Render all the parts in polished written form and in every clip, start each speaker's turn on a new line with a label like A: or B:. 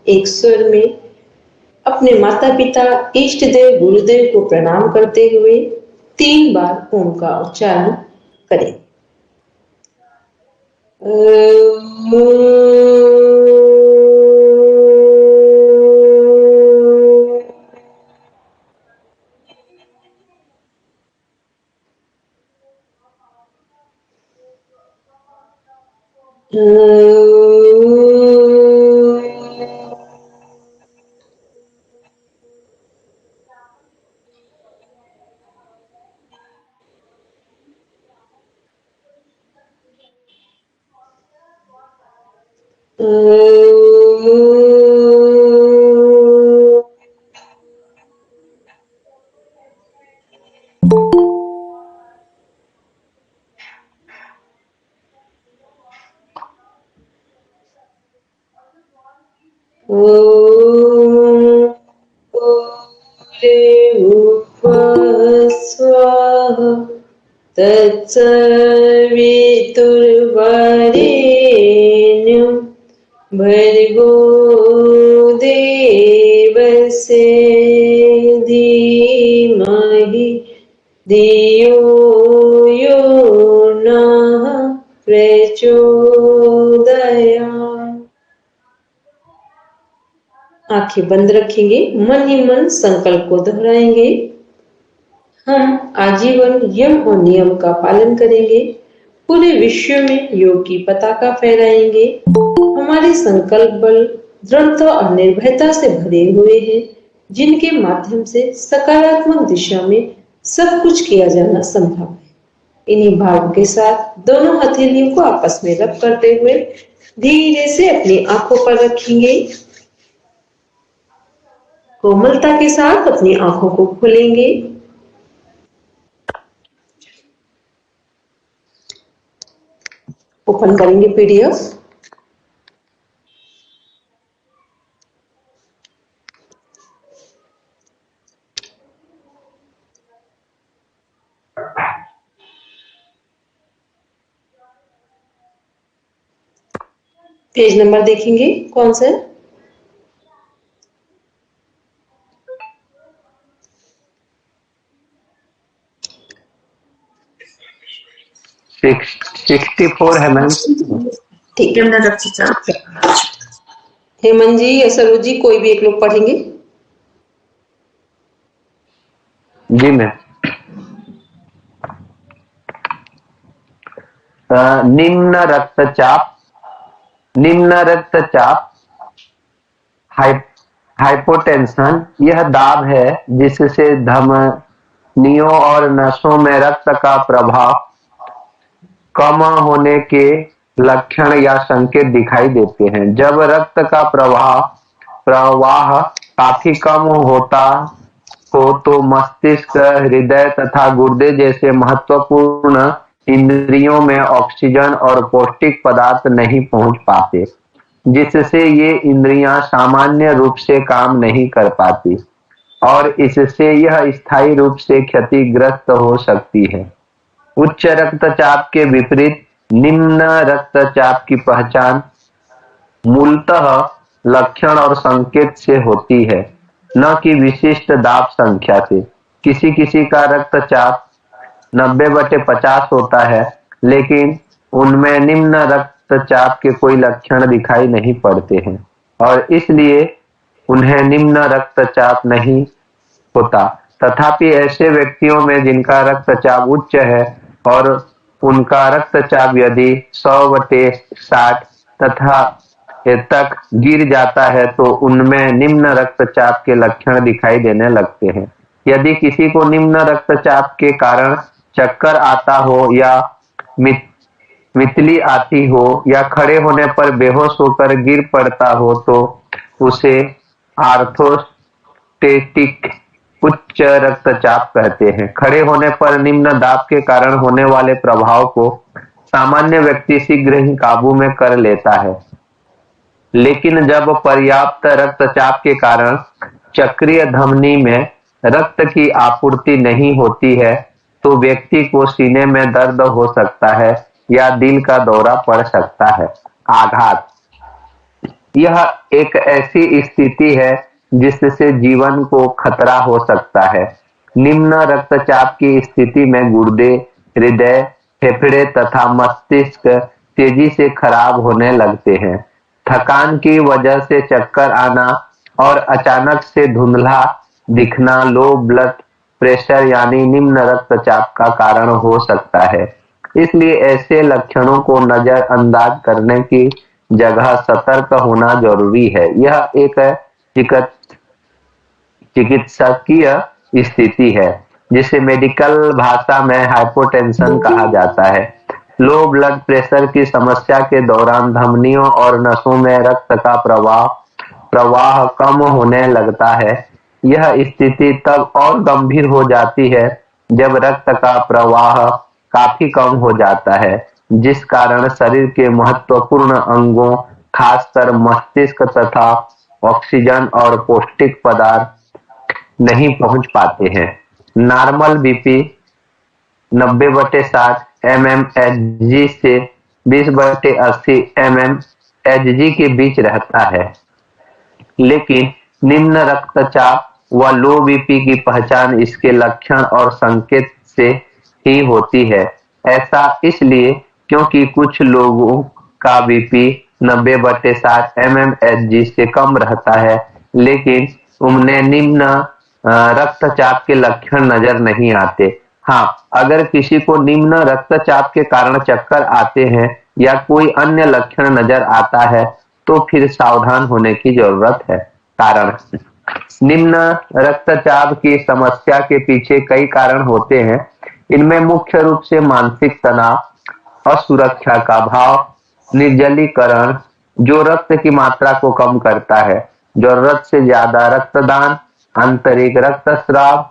A: एक स्वर में अपने माता पिता, इष्ट देव, गुरुदेव को प्रणाम करते हुए 3 बार ओम का उच्चारण करें। तत्सवितुर्वरेण्यं भर्गो देवस्य धीमहि धियो यो नः प्रचोदयात्। आंखें बंद रखेंगे, मन ही मन संकल्प को दोहराएंगे। हम आजीवन यम और नियम का पालन करेंगे, पूरे विश्व में योग की पताका फहराएंगे। हमारे संकल्प बल दृढ़ता और निर्भयता से भरे हुए हैं, जिनके माध्यम से सकारात्मक दिशा में सब कुछ किया जाना संभव है। इन्हीं भावों के साथ दोनों हथेलियों को आपस में रब करते हुए धीरे से अपनी आंखों पर रखेंगे। कोमलता के साथ अपनी आंखों को खोलेंगे। ओपन करेंगे पीडीएफ। पेज नंबर देखेंगे कौन सा है?
B: 64 है मैम।
A: ठीक है। हेमंत जी या सरोज जी, कोई भी एक लोग पढ़ेंगे?
B: जी मैम। निम्न रक्तचाप हाइपोटेंशन यह दाब है जिससे धमनियों और नसों में रक्त का प्रभाव कम होने के लक्षण या संकेत दिखाई देते हैं। जब रक्त का प्रवाह काफी कम होता हो तो मस्तिष्क, हृदय तथा गुर्दे जैसे महत्वपूर्ण इंद्रियों में ऑक्सीजन और पौष्टिक पदार्थ नहीं पहुंच पाते, जिससे ये इंद्रियां सामान्य रूप से काम नहीं कर पाती और इससे यह स्थायी रूप से क्षतिग्रस्त हो सकती है। उच्च रक्तचाप के विपरीत निम्न रक्तचाप की पहचान मूलतः लक्षण और संकेत से होती है, न कि विशिष्ट दाब संख्या से। किसी किसी का रक्तचाप 90/50 होता है, लेकिन उनमें निम्न रक्तचाप के कोई लक्षण दिखाई नहीं पड़ते हैं और इसलिए उन्हें निम्न रक्तचाप नहीं होता। तथापि ऐसे व्यक्तियों में जिनका रक्तचाप उच्च है और उनका रक्तचाप यदि 100/60 तथा तक गिर जाता है तो उनमें निम्न रक्तचाप के लक्षण दिखाई देने लगते हैं। यदि किसी को निम्न रक्तचाप के कारण चक्कर आता हो या मितली आती हो या खड़े होने पर बेहोश होकर गिर पड़ता हो तो उसे आर्थोस्टेटिक उच्च रक्तचाप कहते हैं। खड़े होने पर निम्न दाब के कारण होने वाले प्रभाव को सामान्य व्यक्ति शीघ्र ही काबू में कर लेता है, लेकिन जब पर्याप्त रक्तचाप के कारण चक्रीय धमनी में रक्त की आपूर्ति नहीं होती है तो व्यक्ति को सीने में दर्द हो सकता है या दिल का दौरा पड़ सकता है। आघात यह एक ऐसी स्थिति है जिससे जीवन को खतरा हो सकता है। निम्न रक्तचाप की स्थिति में गुर्दे, हृदय, फेफड़े तथा मस्तिष्क तेजी से खराब होने लगते हैं। थकान की वजह से चक्कर आना और अचानक से धुंधला दिखना लो ब्लड प्रेशर यानी निम्न रक्तचाप का कारण हो सकता है। इसलिए ऐसे लक्षणों को नजरअंदाज करने की जगह सतर्क होना जरूरी है। यह एक चिकित्सकीय स्थिति है जिसे मेडिकल भाषा में हाइपोटेंशन कहा जाता है। लो ब्लड प्रेशर की समस्या के दौरान धमनियों और नसों में रक्त का प्रवाह कम होने लगता है। यह स्थिति तब और गंभीर हो जाती है जब रक्त का प्रवाह काफी कम हो जाता है, जिस कारण शरीर के महत्वपूर्ण अंगों, खासकर मस्तिष्क तथा ऑक्सीजन और पौष्टिक पदार्थ नहीं पहुंच पाते हैं। नॉर्मल बीपी 90/60 mmHg से 20/80 mmHg के बीच रहता है, लेकिन निम्न रक्तचाप व लो बीपी की पहचान इसके लक्षण और संकेत से ही होती है। ऐसा इसलिए क्योंकि कुछ लोगों का बीपी 90/60 mmHg से कम रहता है, लेकिन उन्हें निम्न रक्तचाप के लक्षण नजर नहीं आते। हाँ, अगर किसी को निम्न रक्तचाप के कारण चक्कर आते हैं या कोई अन्य लक्षण नजर आता है तो फिर सावधान होने की जरूरत है। कारण निम्न रक्तचाप की समस्या के पीछे कई कारण होते हैं। इनमें मुख्य रूप से मानसिक तनाव, असुरक्षा का भाव, निर्जलीकरण जो रक्त की मात्रा को कम करता है, जरूरत से ज्यादा रक्तदान, आंतरिक रक्तस्राव,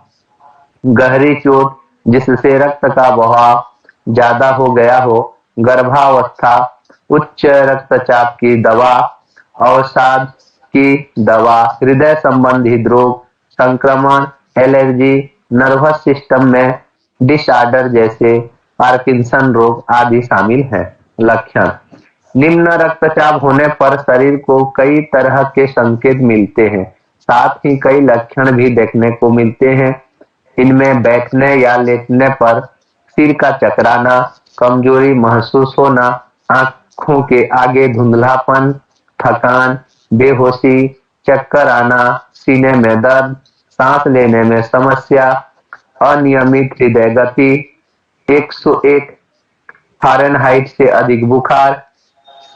B: गहरी चोट जिससे रक्त का बहाव ज्यादा हो गया हो, गर्भावस्था, उच्च रक्तचाप की दवा, अवसाद की दवा, हृदय संबंधित रोग, संक्रमण, एलर्जी, नर्वस सिस्टम में डिसऑर्डर जैसे पार्किंसन रोग आदि शामिल हैं। लक्षण निम्न रक्तचाप होने पर शरीर को कई तरह के संकेत मिलते हैं, साथ ही कई लक्षण भी देखने को मिलते हैं। इनमें बैठने या लेटने पर सिर का चकराना, कमजोरी महसूस होना, आंखों के आगे धुंधलापन, थकान, बेहोशी, चक्कर आना, सीने में दर्द, सांस लेने में समस्या, अनियमित हृदय गति, 101 फ़ारेनहाइट से अधिक बुखार,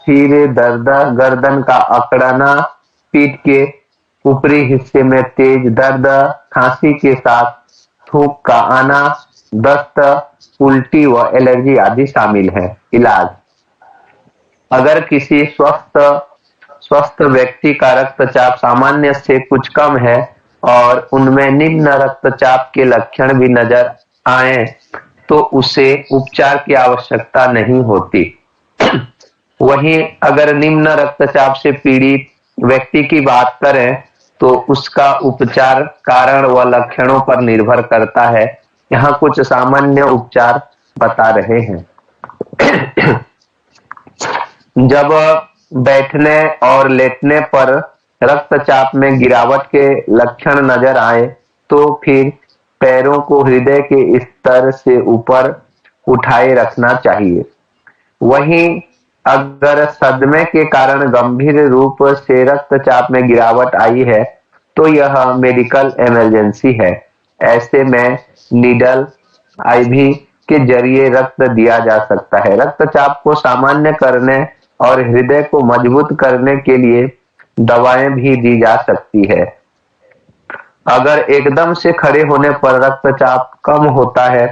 B: सिर दर्द, गर्दन का अकड़ना, पीठ के ऊपरी हिस्से में तेज दर्द, खांसी के साथ थूक का आना, दस्त, उल्टी व एलर्जी आदि शामिल है। इलाज अगर किसी स्वस्थ व्यक्ति का रक्तचाप सामान्य से कुछ कम है और उनमें निम्न रक्तचाप के लक्षण भी नजर आए तो उसे उपचार की आवश्यकता नहीं होती। वहीं अगर निम्न रक्तचाप से पीड़ित व्यक्ति की बात करें तो उसका उपचार कारण व लक्षणों पर निर्भर करता है। यहाँ कुछ सामान्य उपचार बता रहे हैं। जब बैठने और लेटने पर रक्तचाप में गिरावट के लक्षण नजर आए तो फिर पैरों को हृदय के स्तर से ऊपर उठाए रखना चाहिए। वहीं अगर सदमे के कारण गंभीर रूप से रक्तचाप में गिरावट आई है तो यह मेडिकल इमरजेंसी है। ऐसे में नीडल आईवी के जरिए रक्त दिया जा सकता है। रक्तचाप को सामान्य करने और हृदय को मजबूत करने के लिए दवाएं भी दी जा सकती है। अगर एकदम से खड़े होने पर रक्तचाप कम होता है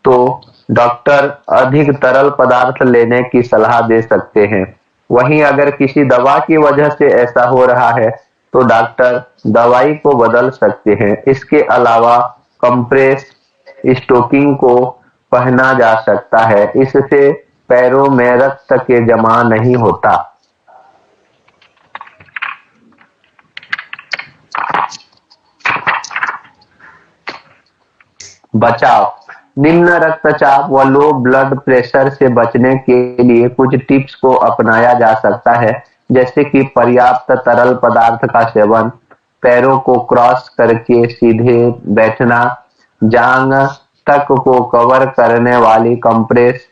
B: तो डॉक्टर अधिक तरल पदार्थ लेने की सलाह दे सकते हैं। वहीं अगर किसी दवा की वजह से ऐसा हो रहा है तो डॉक्टर दवाई को बदल सकते हैं। इसके अलावा कंप्रेस स्टोकिंग को पहना जा सकता है, इससे पैरों में रक्त के जमा नहीं होता। बचाव निम्न रक्तचाप व लो ब्लड प्रेशर से बचने के लिए कुछ टिप्स को अपनाया जा सकता है जैसे कि पर्याप्त तरल पदार्थ का सेवन, पैरों को क्रॉस करके सीधे बैठना, जांग तक को कवर करने वाली कंप्रेस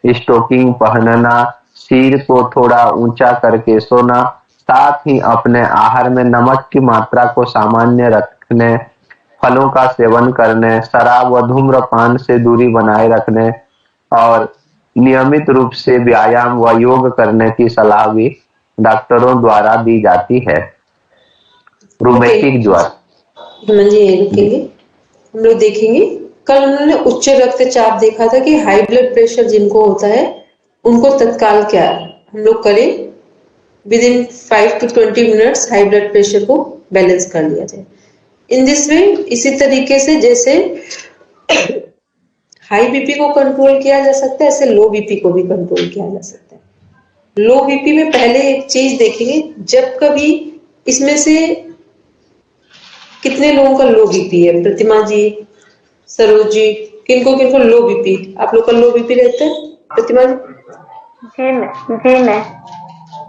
B: स्टोकिंग पहनना, सिर को थोड़ा ऊंचा करके सोना, साथ ही अपने आहार में नमक की मात्रा को सामान्य रखने, फलों का सेवन करने, शराब व धूम्रपान से दूरी बनाए रखने और नियमित रूप से व्यायाम व योग करने की सलाह भी डॉक्टरों द्वारा दी जाती है।
A: ओके
B: रूमेटिक ज्वर।
A: हेमंत जी, यहीं रुकेंगे। हम लोग देखेंगे, कल उन्होंने उच्च रक्तचाप देखा था कि हाई ब्लड प्रेशर जिनको होता है उनको तत्काल क्या हम लोग करें, with in 5 to 20 minutes high blood pressure को बैलेंस कर लिया जाए। इन दिस वे, इसी तरीके से जैसे हाई बीपी को कंट्रोल किया जा सकता है, ऐसे लो बीपी को भी कंट्रोल किया जा सकता है। लो बीपी में पहले एक चीज देखेंगे, जब कभी इसमें से कितने लोगों का लो बीपी है, प्रतिमा जी, सरोज जी, किनको किनको लो बीपी, आप लोग का लो बीपी रहता है प्रतिमा जी?
C: जी मैं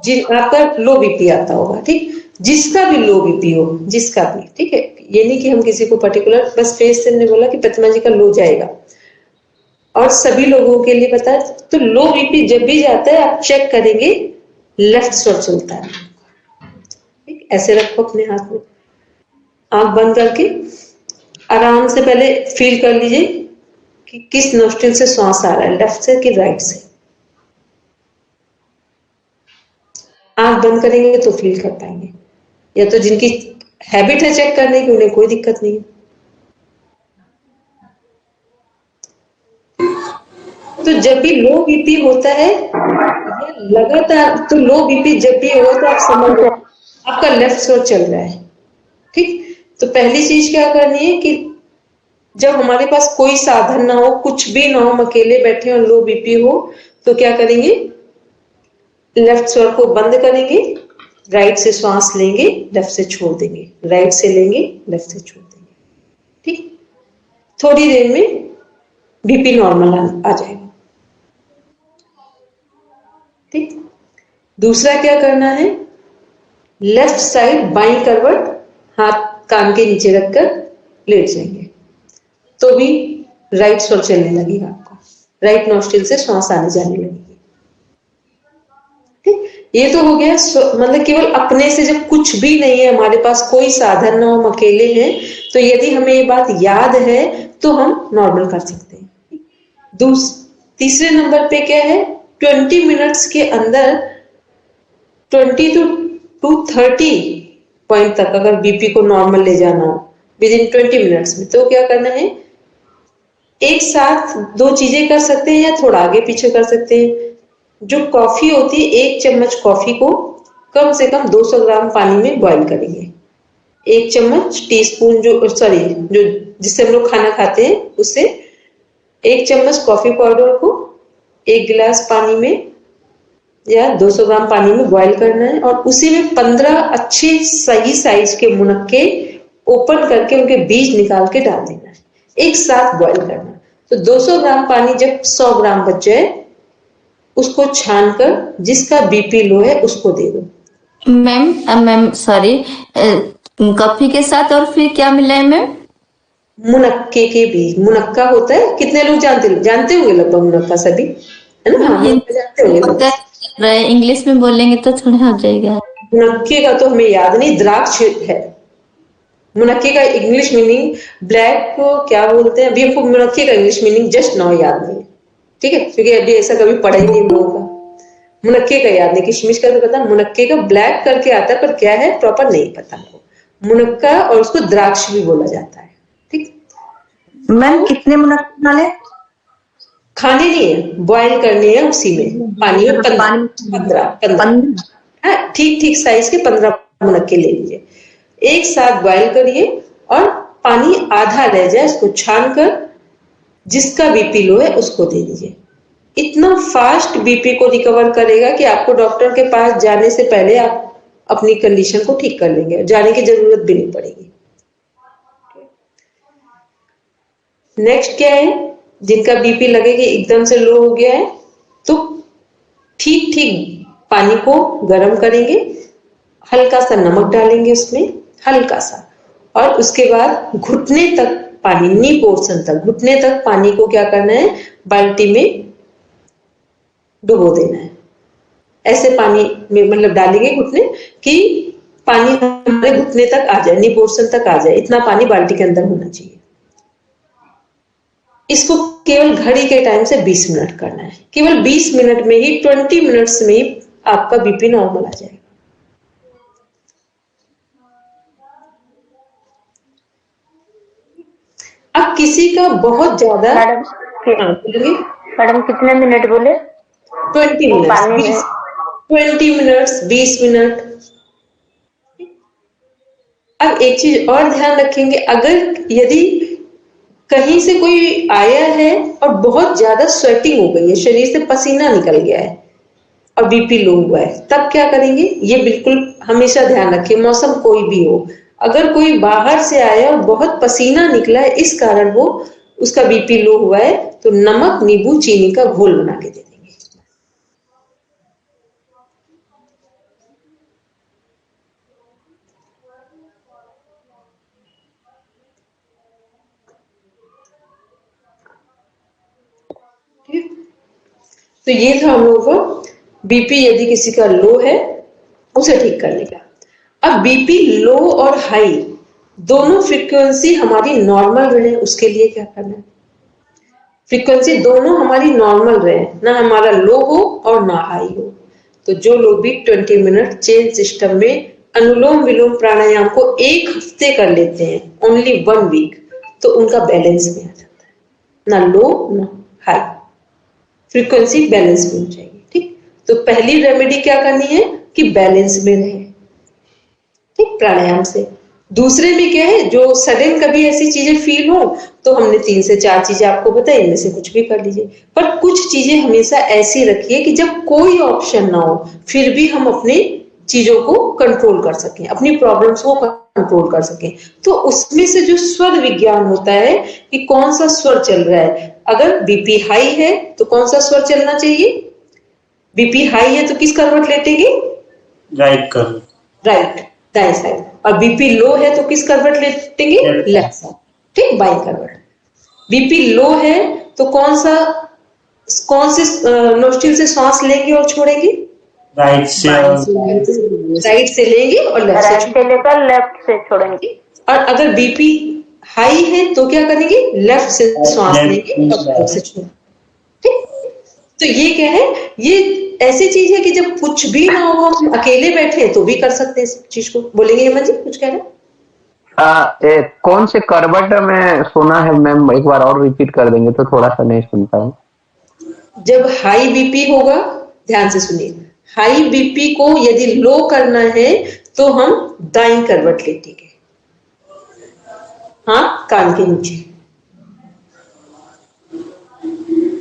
A: जी, आपका लो बीपी आता होगा, ठीक। जिसका भी लो बीपी हो, जिसका भी, ठीक है, ये नहीं कि हम किसी को पर्टिकुलर, बस फेस से ने बोला कि प्रतिमा जी का लो जाएगा और सभी लोगों के लिए पता है। तो लो बीपी जब भी जाता है आप चेक करेंगे, लेफ्ट स्वर चलता है, ठीक। ऐसे रखो अपने हाथ में, आंख बंद करके आराम से पहले फील कर लीजिए कि किस नोस्ट्रिल से श्वास आ रहा है, लेफ्ट से कि राइट से। आंख बंद करेंगे तो फील कर पाएंगे, या तो जिनकी हैबिट है चेक करने की उन्हें कोई दिक्कत नहीं है। तो जब भी लो बीपी होता है या लगातार, तो लो बीपी जब भी होगा तो आप समझ लो आपका लेफ्ट स्वर चल रहा है, ठीक। तो पहली चीज क्या करनी है कि जब हमारे पास कोई साधन ना हो, कुछ भी ना हो, हम अकेले बैठे और लो बीपी हो, तो क्या करेंगे, लेफ्ट स्वर को बंद करेंगे, राइट से श्वास लेंगे, लेफ्ट से छोड़ देंगे, राइट से लेंगे, लेफ्ट से छोड़ देंगे, ठीक। थोड़ी देर में बीपी नॉर्मल आ जाएगा, ठीक। दूसरा क्या करना है, लेफ्ट साइड बाईं करवट, हाथ कान के नीचे रखकर लेट जाएंगे, तो भी राइट स्वर चलने लगेगा आपका, राइट नोस्ट्रिल से श्वास आने जाने लगेगी, ठीक। ये तो हो गया मतलब केवल अपने से, जब कुछ भी नहीं है, हमारे पास कोई साधन ना हो, हम अकेले हैं, तो यदि हमें ये बात याद है तो हम नॉर्मल कर सकते हैं। तीसरे नंबर पे क्या है, 20 मिनट्स के अंदर 20 to 30 पॉइंट तक अगर बीपी को नॉर्मल ले जाना हो विद इन 20 मिनट्स में, तो क्या करना है, एक साथ दो चीजें कर सकते हैं या थोड़ा आगे पीछे कर सकते हैं। जो कॉफी होती है, 1 चम्मच कॉफी को कम से कम 200 ग्राम पानी में बॉईल करेंगे। 1 चम्मच टीस्पून, जो सॉरी, जो जिससे हम लोग खाना खाते हैं उससे 1 चम्मच कॉफी पाउडर को 1 गिलास पानी में या 200 ग्राम पानी में बॉईल करना है, और उसी में 15 अच्छे सही साइज के मुनक्के ओपन करके उनके बीज निकाल के डाल देना है, एक साथ बॉईल करना। तो 200 ग्राम पानी जब 100 ग्राम बच जाए, उसको छान कर जिसका बीपी लो है उसको दे दो।
C: मैम सॉरी, कॉफी के साथ और फिर क्या मिला है मैम?
A: मुनक्के के बीज, मुनक्का होता है, कितने लोग जानते होंगे लगभग मुनक्का, सभी है ना, हाँ, मुनक्का जानते होंगे।
C: इंग्लिश में बोलेंगे तो थोड़ा हो जाएगा।
A: मुनक्के का तो हमें याद नहीं, द्राक्ष है। मुनक्के का इंग्लिश मीनिंग ब्लैक को क्या बोलते हैं, अभी हमको मुनक्के का इंग्लिश मीनिंग जस्ट नाउ याद नहीं है, ठीक है, क्योंकि अभी ऐसा कभी पढ़ा ही नहीं हम लोगों का। मुनक्के का याद नहीं, किशमिश का तो पता, मुनक्के का ब्लैक करके आता है, पर क्या है प्रॉपर नहीं पता हमको। मुनक्का, और उसको द्राक्ष भी बोला जाता है, ठीक।
D: मैम कितने मुनक्के डाले?
A: खाने नहीं है, बॉईल करने हैं उसी में, पानी में 15 ठीक ठीक साइज के 15 मुनक्के ले लीजिए, एक साथ बॉईल करिए, और पानी आधा रह जाए उसको छान कर जिसका बीपी लो है उसको दे दीजिए। इतना फास्ट बीपी को रिकवर करेगा कि आपको डॉक्टर के पास जाने से पहले आप अपनी कंडीशन को ठीक कर लेंगे, जाने की जरूरत भी नहीं पड़ेगी। नेक्स्ट क्या है, जिनका बीपी लगे कि एकदम से लो हो गया है, तो ठीक ठीक पानी को गर्म करेंगे, हल्का सा नमक डालेंगे उसमें, हल्का सा, और उसके बाद घुटने तक पानी, नी पोर्शन तक, घुटने तक पानी को क्या करना है, बाल्टी में डुबो देना है। ऐसे पानी में मतलब डालेंगे घुटने कि पानी हमारे घुटने तक आ जाए, नी पोर्शन तक आ जाए, इतना पानी बाल्टी के अंदर होना चाहिए। इसको केवल घड़ी के टाइम से 20 मिनट करना है। केवल 20 मिनट में ही, 20 मिनट्स में ही आपका बीपी नॉर्मल आ जाएगा। अब किसी का बहुत ज्यादा,
E: मैडम
A: बोलिए।
E: मैडम कितने मिनट बोले?
A: 20 मिनट्स,
E: पानी में
A: 20 मिनट्स, 20 मिनट। अब एक चीज और ध्यान रखेंगे, अगर यदि कहीं से कोई आया है और बहुत ज्यादा स्वेटिंग हो गई है, शरीर से पसीना निकल गया है और बीपी लो हुआ है, तब क्या करेंगे? ये बिल्कुल हमेशा ध्यान रखें, मौसम कोई भी हो, अगर कोई बाहर से आया और बहुत पसीना निकला है, इस कारण वो उसका बीपी लो हुआ है, तो नमक, नींबू, चीनी का घोल बना के दे देंगे। ठीक, तो ये था हम लोगों का बीपी यदि किसी का लो है उसे ठीक करने का। अब बीपी लो और हाई दोनों फ्रीक्वेंसी हमारी नॉर्मल रहे, उसके लिए क्या करना है? फ्रीक्वेंसी दोनों हमारी नॉर्मल रहे, ना हमारा लो हो और ना हाई हो। तो जो लोग भी 20 मिनट चेन सिस्टम में अनुलोम विलोम प्राणायाम को 1 हफ्ते कर लेते हैं, ओनली 1 वीक, तो उनका बैलेंस में आ जाता है, ना लो ना हाई, फ्रीक्वेंसी बैलेंस में हो जाएगी। ठीक, तो पहली रेमेडी क्या करनी है कि बैलेंस में रहे, ठीक, प्राणायाम से। दूसरे में क्या है, जो सडन कभी ऐसी चीजें फील हो तो हमने 3 से 4 चीजें आपको बताई, इनमें से कुछ भी कर लीजिए, पर कुछ चीजें हमेशा ऐसी रखिए कि जब कोई ऑप्शन ना हो फिर भी हम अपने चीजों को कंट्रोल कर सकें, अपनी प्रॉब्लम्स को कंट्रोल कर सकें। तो उसमें से जो स्वर विज्ञान होता है कि कौन सा स्वर चल रहा है, अगर बीपी हाई है तो कौन सा स्वर चलना चाहिए? बीपी हाई है तो किस करवट लेटेंगे?
F: राइट कर,
A: राइट, दाएं साइड। और बीपी लो है तो किस करवट लेटेंगे? लेफ्ट साइड, ठीक, बाएं करवट। बीपी लो है तो कौन से नोस्ट्रिल से सांस लेंगे और छोड़ेंगे?
F: राइट से,
A: राइट से लेंगे और लेफ्ट
E: राइट
A: से
E: से लेकर लेफ्ट से छोड़ेंगे।
A: और अगर बीपी हाई है तो क्या करेंगे? लेफ्ट से सांस लेंगे और राइट से छोड़ेंगे। ठीक, तो ये क्या है, ये ऐसी चीज है कि जब कुछ भी ना हो, हम अकेले बैठे तो भी कर सकते हैं इस चीज को। बोलेंगे हेमंत जी, कुछ कह रहे हैं?
B: कौन से करवट में सुना है मैम, एक बार और रिपीट कर देंगे तो थोड़ा सा नहीं सुन पाए।
A: जब हाई बीपी होगा, ध्यान से सुनिए, हाई बीपी को यदि लो करना है तो हम दाईं करवट लेटेंगे, हाँ, कान के नीचे।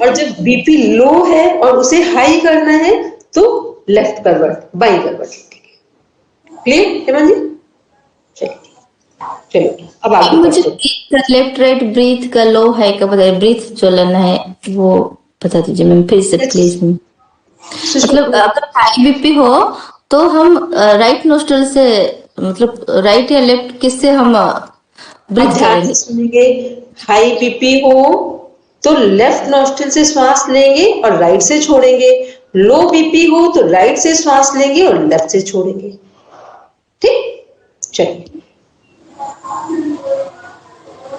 A: और जब बीपी लो है और उसे हाई करना है तो लेफ्ट करवट, बाईं करवट लेटेंगे। क्लियर हेमंत जी? चलिए अब आगे
C: मुझे
A: बढ़ते हैं।
C: लेफ्ट राइट ब्रीथ का लो है का बताइए, ब्रीथ जो लेना है वो बता दीजिए मैम फिर से प्लीज। मतलब अगर हाई बीपी हो तो हम राइट नोस्ट्रल से, मतलब राइट या लेफ्ट किससे हम ब्रीथ
A: ध्यान
C: करेंगे?
A: से सुनिए, हाई बीपी हो तो लेफ्ट नोस्ट्रिल से श्वास लेंगे और राइट से छोड़ेंगे, लो बीपी हो तो राइट से श्वास लेंगे और लेफ्ट से छोड़ेंगे। ठीक, चलिए।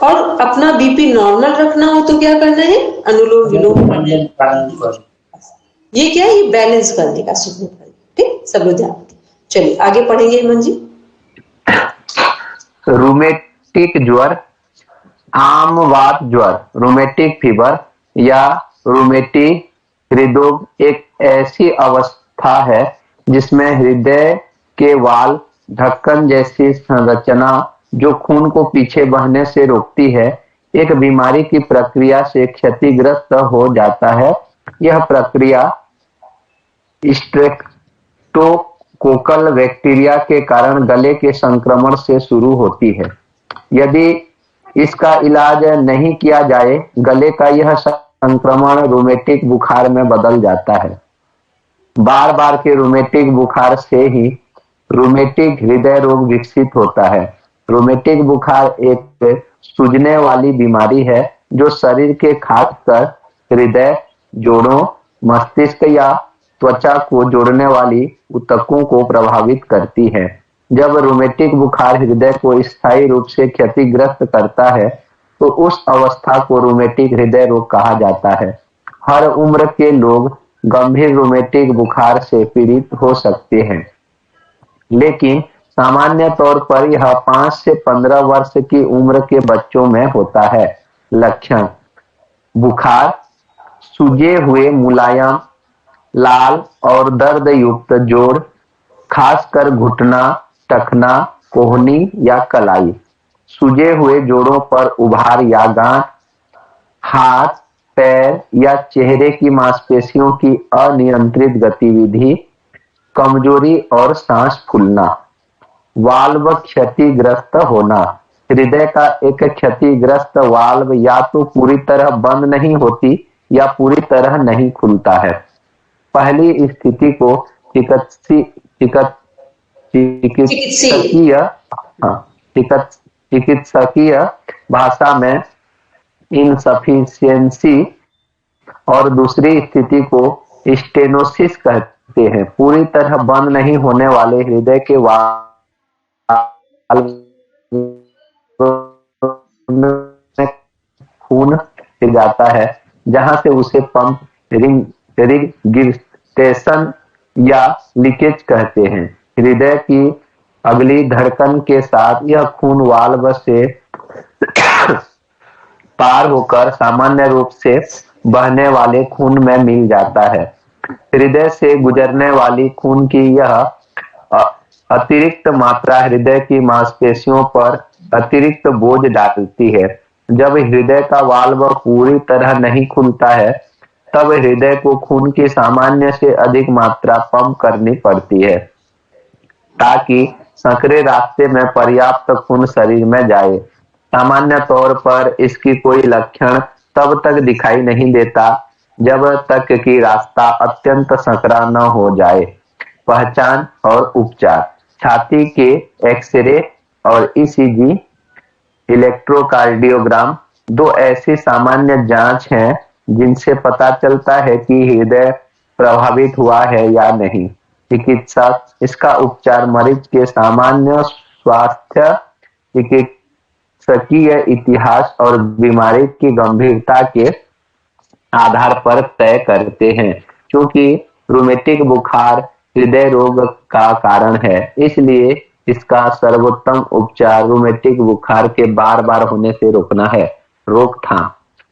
A: और अपना बीपी नॉर्मल रखना हो तो क्या करना है? अनुलोम विलोम प्राणायाम। ये क्या है? ये बैलेंस करने का सूत्र है। ठीक, सब लोग ध्यान। चलिए आगे पढ़ेंगे हेमंत जी।
B: रूमेटिक ज्वर, आम वात ज्वर, रूमेटिक फीवर या रूमेटिक हृदरोग एक ऐसी अवस्था है जिसमें हृदय के वाल ढक्कन जैसी संरचना जो खून को पीछे बहने से रोकती है, एक बीमारी की प्रक्रिया से क्षतिग्रस्त हो जाता है। यह प्रक्रिया स्ट्रेप्टोकोकल बैक्टीरिया के कारण गले के संक्रमण से शुरू होती है। यदि इसका इलाज नहीं किया जाए, गले का यह संक्रमण रूमेटिक बुखार में बदल जाता है। बार बार के रूमेटिक बुखार से ही रूमेटिक हृदय रोग विकसित होता है। रूमेटिक बुखार एक सूजने वाली बीमारी है जो शरीर के खासकर हृदय, जोड़ों, मस्तिष्क या त्वचा को जोड़ने वाली ऊतकों को प्रभावित करती है। जब रूमेटिक बुखार हृदय को स्थायी रूप से क्षतिग्रस्त करता है तो उस अवस्था को रूमेटिक हृदय रोग कहा जाता है। हर उम्र के लोग गंभीर रूमेटिक बुखार से पीड़ित हो सकते हैं, लेकिन सामान्य तौर पर यह 5 से 15 वर्ष की उम्र के बच्चों में होता है। लक्षण: बुखार, सूजे हुए मुलायम, लाल और दर्द युक्त जोड़, खासकर घुटना, टखना, कोहनी या कलाई, सूजे हुए जोड़ों पर उभार या गांठ, हाथ, पैर या चेहरे की मांसपेशियों की अनियंत्रित गतिविधि, कमजोरी और सांस फूलना, वाल्व क्षतिग्रस्त होना। हृदय का एक क्षतिग्रस्त वाल्व या तो पूरी तरह बंद नहीं होती या पूरी तरह नहीं खुलता है। पहली स्थिति को चिकित्सकीय भाषा में इनसफिशियंसी और दूसरी स्थिति को स्टेनोसिस कहते हैं। पूरी तरह बंद नहीं होने वाले हृदय के वाल्व में खून गिर जाता है, जहां से उसे पंप, रिगर्जिटेशन या लीकेज कहते हैं। हृदय की अगली धड़कन के साथ यह खून वाल्व से पार होकर सामान्य रूप से बहने वाले खून में मिल जाता है। हृदय से गुजरने वाली खून की यह अतिरिक्त मात्रा हृदय की मांसपेशियों पर अतिरिक्त बोझ डालती है। जब हृदय का वाल्व पूरी तरह नहीं खुलता है, तब हृदय को खून की सामान्य से अधिक मात्रा पंप करनी पड़ती है ताकि संकरे रास्ते में पर्याप्त खून शरीर में जाए। सामान्य तौर पर इसकी कोई लक्षण तब तक दिखाई नहीं देता जब तक कि रास्ता अत्यंत संकरा न हो जाए। पहचान और उपचार: छाती के एक्सरे और ईसीजी, इलेक्ट्रोकार्डियोग्राम दो ऐसी सामान्य जांच हैं जिनसे पता चलता है कि हृदय प्रभावित हुआ है या नहीं। चिकित्सक इसका उपचार मरीज के सामान्य स्वास्थ्य, चिकित्सकीय इतिहास और बीमारी की गंभीरता के आधार पर तय करते हैं। क्योंकि रूमेटिक बुखार हृदय रोग का कारण है, इसलिए इसका सर्वोत्तम उपचार रूमेटिक बुखार के बार बार होने से रोकना है। रोकथाम: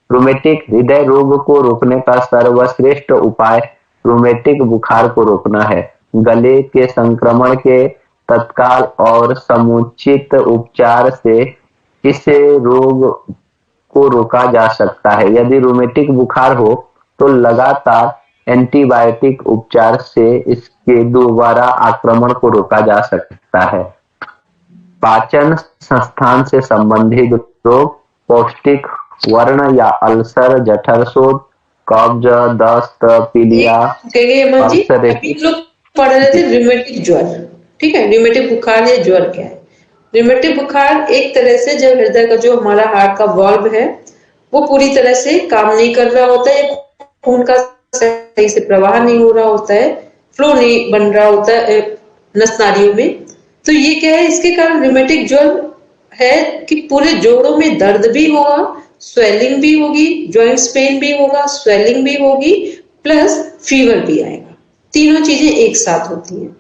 B: रूमेटिक हृदय रोग को रोकने का सर्वश्रेष्ठ उपाय रूमेटिक बुखार को रोकना है। गले के संक्रमण के तत्काल और समुचित उपचार से इस रोग को रोका जा सकता है। यदि रूमेटिक बुखार हो तो लगातार एंटीबायोटिक उपचार से इसके दोबारा आक्रमण को रोका जा सकता है। पाचन संस्थान से संबंधित रोग, पौष्टिक वर्ण या अल्सर, जठरशोथ, कब्ज, दस्त, पीलिया,
A: अभी लोग पढ़ रहे थे रूमेटिक ज्वर। ठीक है, रूमेटिक बुखार या ज्वर क्या है? रूमेटिक बुखार एक तरह से जब हृदय का जो हमारा हार्ट का वाल्व है वो पूरी तरह से काम नहीं कर रहा होता है, खून का सही से प्रवाह नहीं हो रहा होता है, फ्लो नहीं बन रहा होता है नस नाड़ियों में। तो ये क्या है, इसके कारण रूमेटिक ज्वर है कि पूरे जोड़ों में दर्द भी होगा, स्वेलिंग भी होगी, जॉइंट्स पेन भी होगा, स्वेलिंग भी होगी, प्लस फीवर भी आएगा। तीनों चीजें एक साथ होती हैं।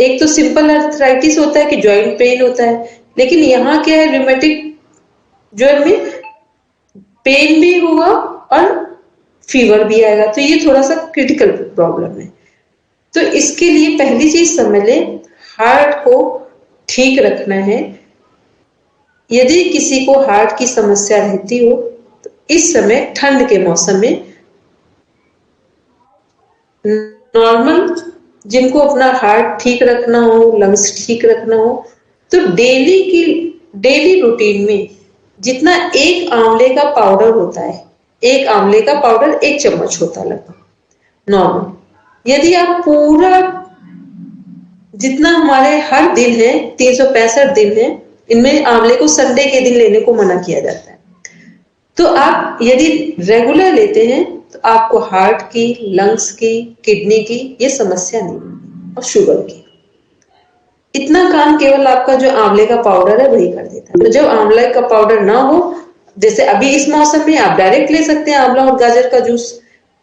A: एक तो सिंपल आर्थराइटिस होता है कि जॉइंट पेन होता है, लेकिन यहाँ क्या है, रूमेटिक ज्वर में पेन भी होगा और फीवर भी आएगा। तो ये थोड़ा सा क्रिटिकल प्रॉब्लम है। तो इसके लिए पहली चीज समझ ले, हार्ट को ठीक रखना है। यदि किसी को हार्ट की समस्या रहती हो तो इस समय ठंड के मौसम में नॉर्मल जिनको अपना हार्ट ठीक रखना हो, लंग्स ठीक रखना हो, तो डेली रूटीन में जितना एक आंवले का पाउडर होता है, एक आंवले का पाउडर 1 चम्मच होता है लगभग नॉर्मल, यदि आप पूरा जितना हमारे हर दिन है 365 दिन है, इनमें आंवले को संडे के दिन लेने को मना किया जाता है। तो आप यदि रेगुलर लेते हैं तो आपको हार्ट की, लंग्स की, किडनी की ये समस्या नहीं होगी, और शुगर की। इतना काम केवल आपका जो आंवले का पाउडर है वही कर देता है। तो जब आंवले का पाउडर ना हो, जैसे अभी इस मौसम में आप डायरेक्ट ले सकते हैं आंवला और गाजर का जूस।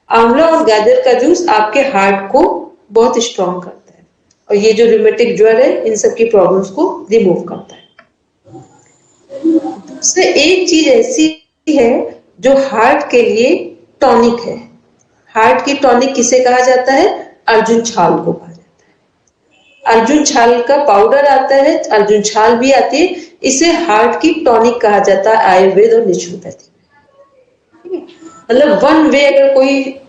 A: आंवला और गाजर का जूस आपके हार्ट को बहुत स्ट्रांग करता है, और ये जो रिमेटिक ज्वर है इन सब की प्रॉब्लम्स को रिमूव करता है। दूसरे एक चीज ऐसी है जो हार्ट के लिए टॉनिक है। हार्ट की टॉनिक किसे कहा जाता है? अर्जुन छाल को कहा जाता है। अर्जुन छाल का पाउडर आता है, अर्जुन छाल भी आती है, इसे हार्ट की टॉनिक कहा जाता है आयुर्वेद और नेचुरोपैथी में। मतलब वन वे अगर कोई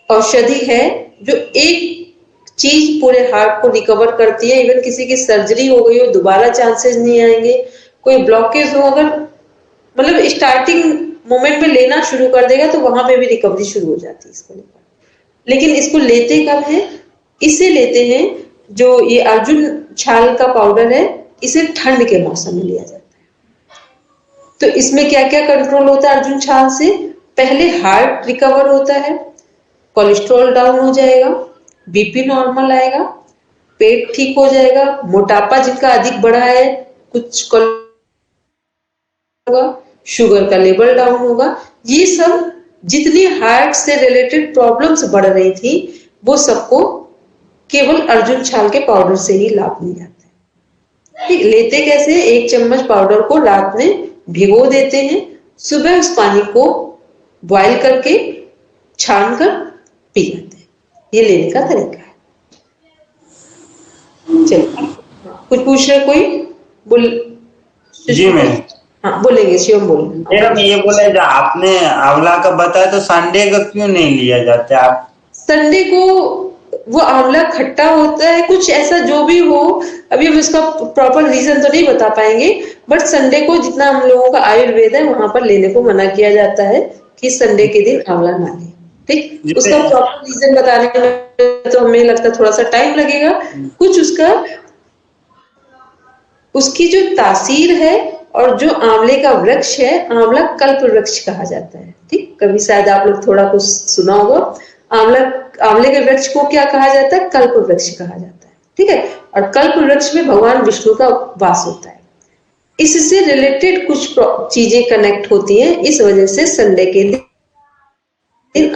A: औषधि है जो एक चीज पूरे हार्ट को रिकवर करती है, इवन किसी की सर्जरी हो गई हो दोबारा चांसेस नहीं आएंगे, कोई ब्लॉकेज हो अगर मतलब स्टार्टिंग मोमेंट में लेना शुरू कर देगा तो वहां पे भी रिकवरी शुरू हो जाती है इसको लेकर। लेकिन इसको लेते कब है? इसे लेते हैं जो ये अर्जुन छाल का पाउडर है, इसे ठंड के मौसम में लिया जाता है। तो इसमें क्या क्या कंट्रोल होता है अर्जुन छाल से? पहले हार्ट रिकवर होता है, कोलेस्ट्रॉल डाउन हो जाएगा, बीपी नॉर्मल आएगा, पेट ठीक हो जाएगा, मोटापा जिनका अधिक बढ़ा है कुछ होगा, शुगर का लेवल डाउन होगा। ये सब जितनी हार्ट से रिलेटेड प्रॉब्लम्स बढ़ रही थी वो सबको केवल अर्जुन छाल के पाउडर से ही लाभ मिल जाता है। ठीक, लेते कैसे? 1 चम्मच पाउडर को रात में भिगो देते हैं, सुबह उस पानी को बॉयल करके छान कर पी जाते हैं। ये लेने का तरीका है। चलिए, कुछ पूछ रहे कोई? बोल
F: जी मैम।
A: हाँ बोलेंगे, शिवम बोलेंगे।
F: मैडम ये बोले जो आपने आंवला का बताया तो संडे का क्यों नहीं लिया जाता है? आप
A: संडे को वो आंवला खट्टा होता है, कुछ ऐसा जो भी हो, अभी हम इसका प्रॉपर रीजन तो नहीं बता पाएंगे, बट संडे को जितना हम लोगों का आयुर्वेद है वहां पर लेने को मना किया जाता है कि संडे के दिन आंवला ना लें। ठीक, उसका प्रॉपर रीजन बताने में तो हमें लगता है थोड़ा सा टाइम लगेगा। कुछ उसकी जो तासीर है और जो आंवले का वृक्ष है, आंवला कल्प वृक्ष कहा जाता है। ठीक, कभी शायद आप लोग थोड़ा कुछ सुना होगा। आंवले के वृक्ष को क्या कहा जाता है? कल्प वृक्ष कहा जाता है। ठीक है, और कल्प वृक्ष में भगवान विष्णु का वास होता है। इससे रिलेटेड कुछ चीजें कनेक्ट होती हैं, इस वजह से संडे के दिन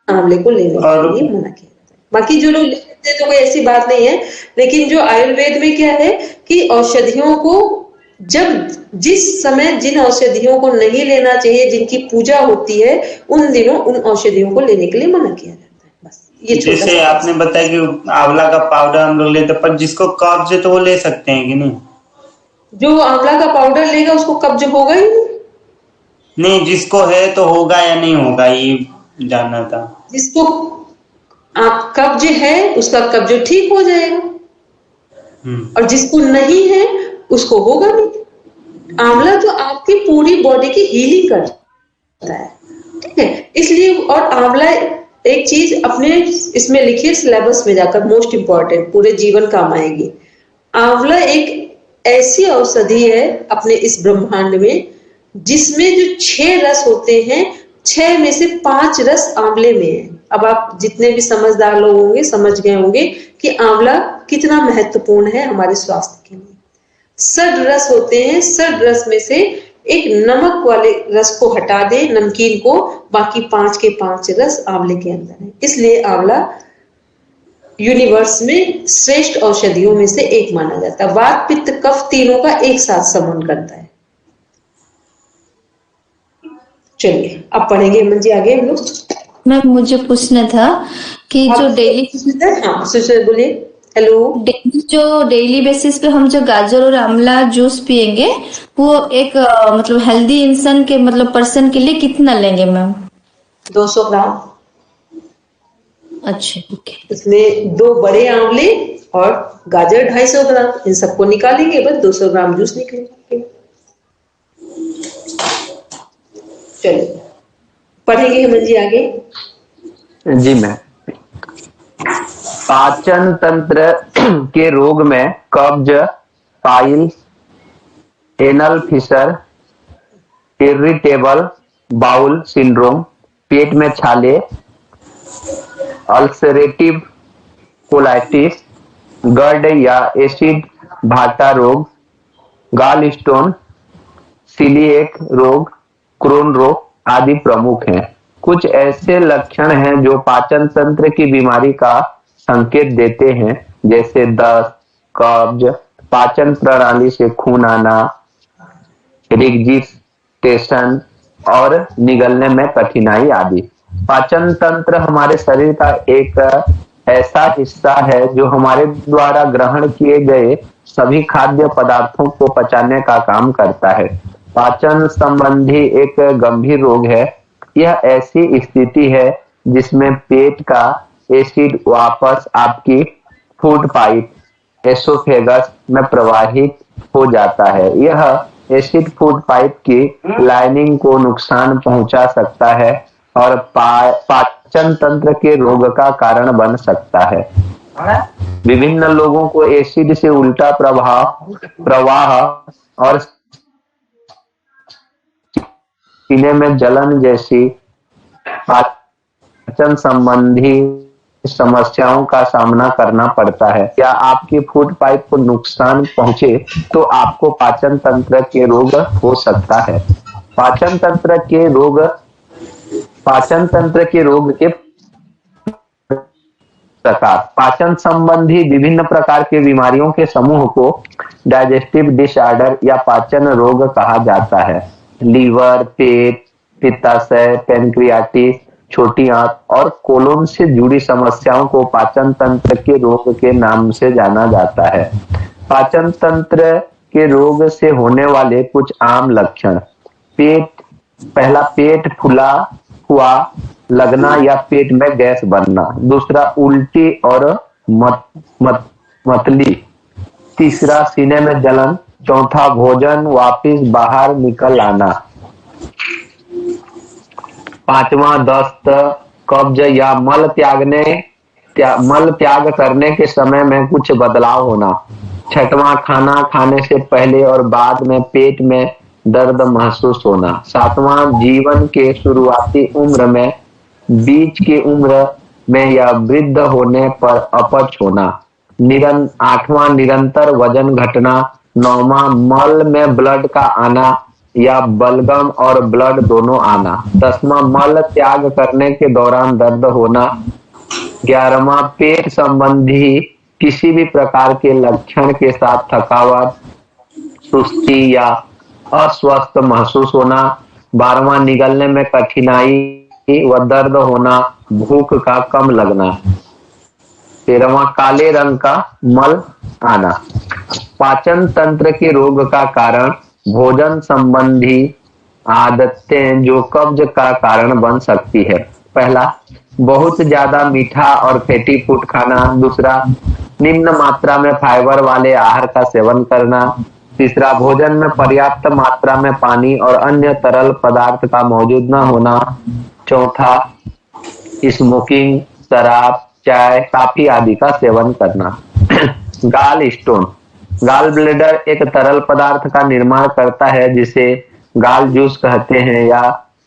A: आंवले को लेने के लिए मना किया जाता है। बाकी जो लोग लेते हैं तो कोई ऐसी बात नहीं है, लेकिन जो आयुर्वेद में क्या है कि औषधियों को जब जिस समय जिन औषधियों को नहीं लेना चाहिए, जिनकी पूजा होती है, उन दिनों उन औषधियों को लेने के लिए मना किया जाता है। बस ये
F: जैसे आपने बताया कि आंवला का पाउडर हम लोग लेते, पर जिसको कब्ज है तो वो ले सकते हैं कि नहीं?
A: जो आंवला का पाउडर लेगा उसको कब्ज होगा ही
F: नहीं, जिसको है तो होगा या नहीं होगा ये जानना था।
A: जिसको कब्ज है उसका कब्ज ठीक हो जाएगा, और जिसको नहीं है उसको होगा नहीं। आंवला तो आपकी पूरी बॉडी की हीलिंग करता है। ठीक है, इसलिए और आंवला एक चीज अपने इसमें लिखिए सिलेबस में जाकर, मोस्ट इंपॉर्टेंट, पूरे जीवन काम आएगी। आंवला एक ऐसी औषधि है अपने इस ब्रह्मांड में जिसमें जो 6 रस होते हैं, 6 में से 5 रस आंवले में है। अब आप जितने भी समझदार लोग होंगे समझ गए होंगे कि आंवला कितना महत्वपूर्ण है हमारे स्वास्थ्य के लिए। 6 रस होते हैं, 6 रस में से एक नमक वाले रस को हटा दे, नमकीन को, बाकी 5 के 5 रस आंवले के अंदर है। इसलिए आंवला यूनिवर्स में श्रेष्ठ औषधियों में से एक माना जाता है। वात पित्त कफ तीनों का एक साथ संबंध करता है। चलिए अब पढ़ेंगे हेमंत जी आगे हम लोग।
C: मैम मुझे पूछना था कि जो डेली
A: हाँ सुशा बोलिए। हेलो।
C: जो डेली बेसिस पे हम जो गाजर और आंवला जूस पियेंगे वो एक मतलब हेल्दी इंसान के मतलब पर्सन के लिए कितना लेंगे मैम?
A: 200 ग्राम।
C: अच्छा ठीक है।
A: इसमें 2 बड़े आंवले और गाजर 250 ग्राम, इन सबको निकालेंगे, बस 200 ग्राम जूस निकलेगा। चलिए पढ़ेंगे हेमंत जी आगे।
B: जी मैम। पाचन तंत्र के रोग में कब्ज, piles, anal fissure, irritable bowel syndrome, पेट में छाले, अल्सरेटिव कोलाइटिस, गर्ड या एसिड भाटा रोग, गाल स्टोन, सीलिएक रोग, क्रोन रोग आदि प्रमुख हैं। कुछ ऐसे लक्षण हैं जो पाचन तंत्र की बीमारी का संकेत देते हैं, जैसे दस्त, कब्ज, पाचन प्रणाली से खून आना, रिजिटेशन और निगलने में कठिनाई आदि। पाचन तंत्र हमारे शरीर का एक ऐसा हिस्सा है जो हमारे द्वारा ग्रहण किए गए सभी खाद्य पदार्थों को पचाने का काम करता है। पाचन संबंधी एक गंभीर रोग है। यह ऐसी स्थिति है जिसमें पेट का एसिड वापस आपकी फूड पाइप एसोफेगस में प्रवाहित हो जाता है। यह एसिड फूड पाइप की लाइनिंग को नुकसान पहुंचा सकता है और पाचन तंत्र के रोग का कारण बन सकता है। विभिन्न लोगों को एसिड से उल्टा प्रवाह और सीने में जलन जैसी पाचन संबंधी समस्याओं का सामना करना पड़ता है। या आपकी फूड पाइप को नुकसान पहुंचे तो आपको पाचन तंत्र के रोग हो सकता है। पाचन तंत्र के रोग के प्रकार। पाचन संबंधी विभिन्न प्रकार के बीमारियों के समूह को डाइजेस्टिव डिसऑर्डर या पाचन रोग कहा जाता है। लीवर, पेट, पित्ताशय, पैनक्रियाटिस, छोटी आंत और कोलोन से जुड़ी समस्याओं को पाचन तंत्र के रोग के नाम से जाना जाता है। पाचन तंत्र के रोग से होने वाले कुछ आम लक्षण। पहला, पेट फूला हुआ लगना या पेट में गैस बनना। दूसरा, उल्टी और मतली। तीसरा, सीने में जलन। चौथा, भोजन वापिस बाहर निकल आना। पांचवा, दस्त, कब्ज या मल त्याग करने के समय में कुछ बदलाव होना। छठवां, खाना खाने से पहले और बाद में पेट में दर्द महसूस होना। सातवां, जीवन के शुरुआती उम्र में, बीच की उम्र में या वृद्ध होने पर अपच होना। आठवां, निरंतर वजन घटना। नौवां, मल में ब्लड का आना या बलगम और ब्लड दोनों आना। 10वां, मल त्याग करने के दौरान दर्द होना। 11वां, पेट संबंधी किसी भी प्रकार के लक्षण के साथ थकावट, सुस्ती या अस्वस्थ महसूस होना। 12वां, निगलने में कठिनाई व दर्द होना, भूख का कम लगना। 13वां, काले रंग का मल आना। पाचन तंत्र के रोग का कारण। भोजन संबंधी आदतें जो कब्ज का कारण बन सकती है। पहला, बहुत ज्यादा मीठा और फैटी फूड खाना। दूसरा, निम्न मात्रा में फाइबर वाले आहार का सेवन करना। तीसरा, भोजन में पर्याप्त मात्रा में पानी और अन्य तरल पदार्थ का मौजूद न होना। चौथा, स्मोकिंग, शराब, चाय, कॉफी आदि का सेवन करना। गाल स्टोन। गाल ब्लैडर एक तरल पदार्थ का निर्माण करता है जिसे गाल जूस कहते हैं, या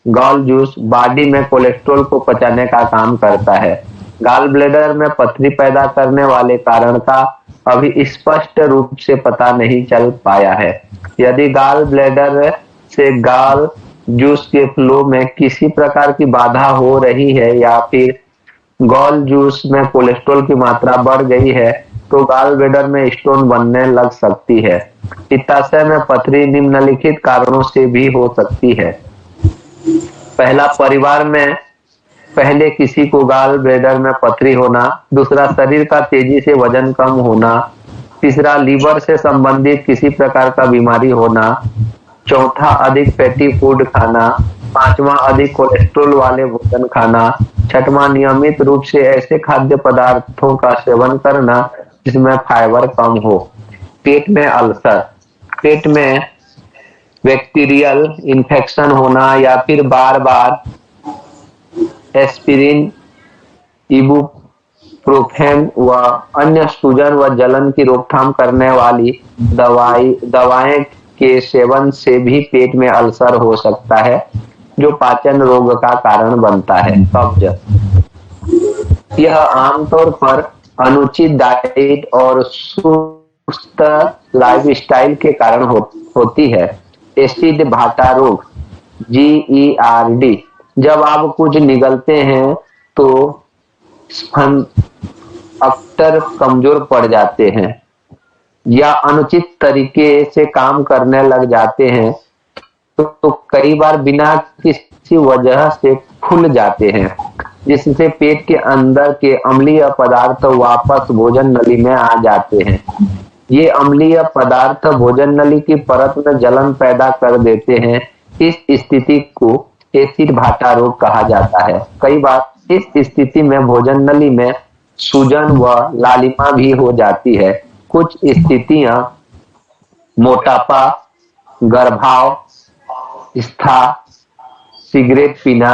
B: गाल जूस बॉडी में कोलेस्ट्रॉल को पचाने का काम करता है। गाल ब्लैडर में पथरी पैदा करने वाले कारण का अभी स्पष्ट रूप से पता नहीं चल पाया है। यदि गाल ब्लैडर से गाल जूस के फ्लो में किसी प्रकार की बाधा हो रही है या फिर गाल जूस में कोलेस्ट्रॉल की मात्रा बढ़ गई है तो गाल ब्लैडर में स्टोन बनने लग सकती है। पित्ताशय में पथरी निम्नलिखित कारणों से भी हो सकती है। पहला, परिवार में पहले किसी को गाल ब्लैडर में पथरी होना। दूसरा, शरीर का तेजी से वजन कम होना। तीसरा, लीवर से संबंधित किसी प्रकार का बीमारी होना। चौथा, अधिक फैटी फूड खाना। पांचवा, अधिक कोलेस्ट्रॉल वाले भोजन खाना। छठवां, नियमित रूप से ऐसे खाद्य पदार्थों का सेवन करना जिसमें फाइबर कम हो। पेट में अल्सर। पेट में बैक्टीरियल इन्फेक्शन होना या फिर बार बार एस्पिरिन, प्रोफेन व अन्य सूजन व जलन की रोकथाम करने वाली दवाएं के सेवन से भी पेट में अल्सर हो सकता है, जो पाचन रोग का कारण बनता है। कब्ज, यह आमतौर पर अनुचित डाइट और सुस्त लाइफस्टाइल के कारण होती है। एसिड भाटा रोग, GERD, जब आप कुछ निगलते हैं तो स्फंक्टर कमजोर पड़ जाते हैं या अनुचित तरीके से काम करने लग जाते हैं तो कई बार बिना किसी वजह से खुल जाते हैं, जिससे पेट के अंदर के अम्लीय पदार्थ वापस भोजन नली में आ जाते हैं। ये अम्लीय पदार्थ भोजन नली की परत में जलन पैदा कर देते हैं। इस स्थिति को एसिड भाटा रोग कहा जाता है। कई बार इस स्थिति में भोजन नली में सूजन व लालिमा भी हो जाती है। कुछ स्थितियां मोटापा, गर्भाव, स्था, सिगरेट पीना,